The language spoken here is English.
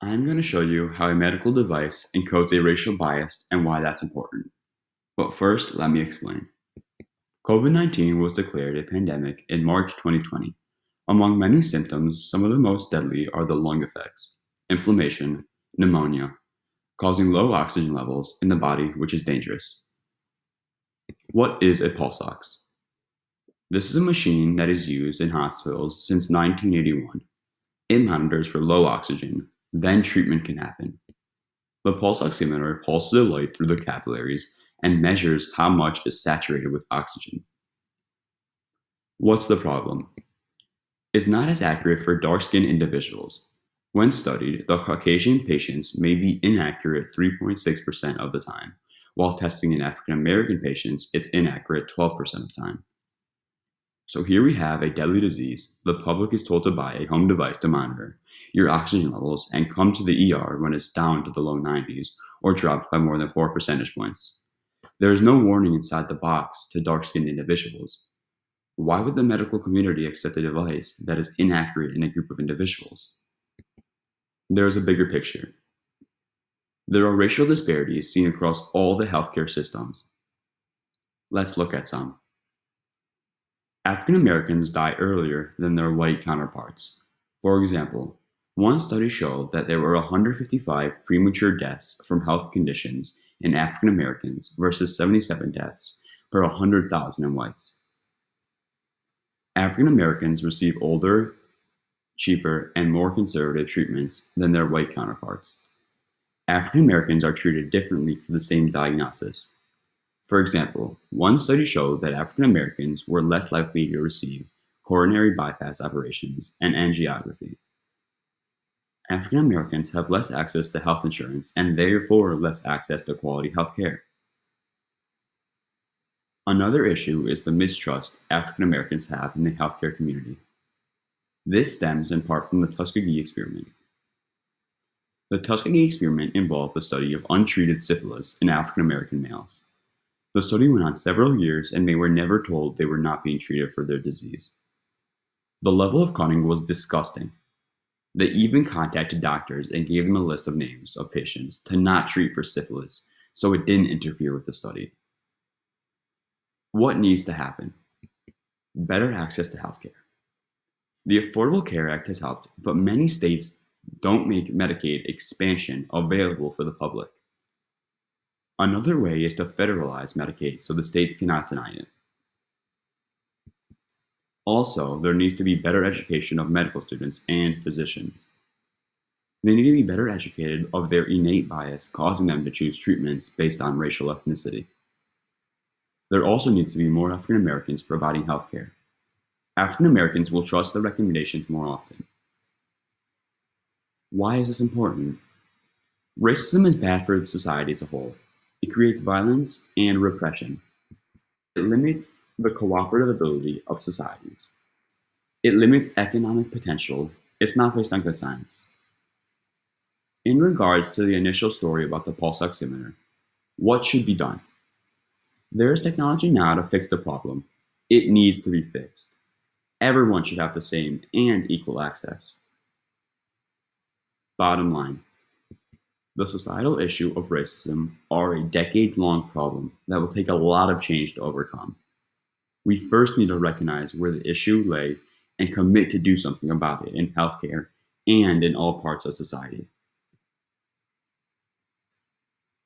I'm going to show you how a medical device encodes a racial bias and why that's important. But first, let me explain. COVID-19 was declared a pandemic in March 2020. Among many symptoms, some of the most deadly are the lung effects, inflammation, pneumonia, causing low oxygen levels in the body, which is dangerous. What is a pulse ox? This is a machine that is used in hospitals since 1981. It monitors for low oxygen, then treatment can happen. The pulse oximeter pulses the light through the capillaries and measures how much is saturated with oxygen. What's the problem? It's not as accurate for dark-skinned individuals. When studied, the Caucasian patients may be inaccurate 3.6% of the time, while testing in African American patients, it's inaccurate 12% of the time. So here we have a deadly disease. The public is told to buy a home device to monitor your oxygen levels and come to the ER when it's down to the low 90s or dropped by more than 4 percentage points. There is no warning inside the box to dark-skinned individuals. Why would the medical community accept a device that is inaccurate in a group of individuals? There is a bigger picture. There are racial disparities seen across all the healthcare systems. Let's look at some. African Americans die earlier than their white counterparts. For example, one study showed that there were 155 premature deaths from health conditions in African Americans versus 77 deaths per 100,000 in whites. African Americans receive older, cheaper, and more conservative treatments than their white counterparts. African Americans are treated differently for the same diagnosis. For example, one study showed that African Americans were less likely to receive coronary bypass operations and angiography. African Americans have less access to health insurance and therefore less access to quality health care. Another issue is the mistrust African Americans have in the healthcare community. This stems in part from the Tuskegee experiment. The Tuskegee experiment involved the study of untreated syphilis in African American males. The study went on several years and they were never told they were not being treated for their disease. The level of cunning was disgusting. They even contacted doctors and gave them a list of names of patients to not treat for syphilis so it didn't interfere with the study. What needs to happen? Better access to healthcare. The Affordable Care Act has helped, but many states don't make Medicaid expansion available for the public. Another way is to federalize Medicaid so the states cannot deny it. Also, there needs to be better education of medical students and physicians. They need to be better educated of their innate bias causing them to choose treatments based on racial ethnicity. There also needs to be more African Americans providing healthcare. African Americans will trust the recommendations more often. Why is this important? Racism is bad for society as a whole. It creates violence and repression. It limits the cooperative ability of societies. It limits economic potential. It's not based on good science. In regards to the initial story about the pulse oximeter, what should be done? There is technology now to fix the problem. It needs to be fixed. Everyone should have the same and equal access. Bottom line, the societal issue of racism are a decades-long problem that will take a lot of change to overcome. We first need to recognize where the issue lay and commit to do something about it in healthcare and in all parts of society.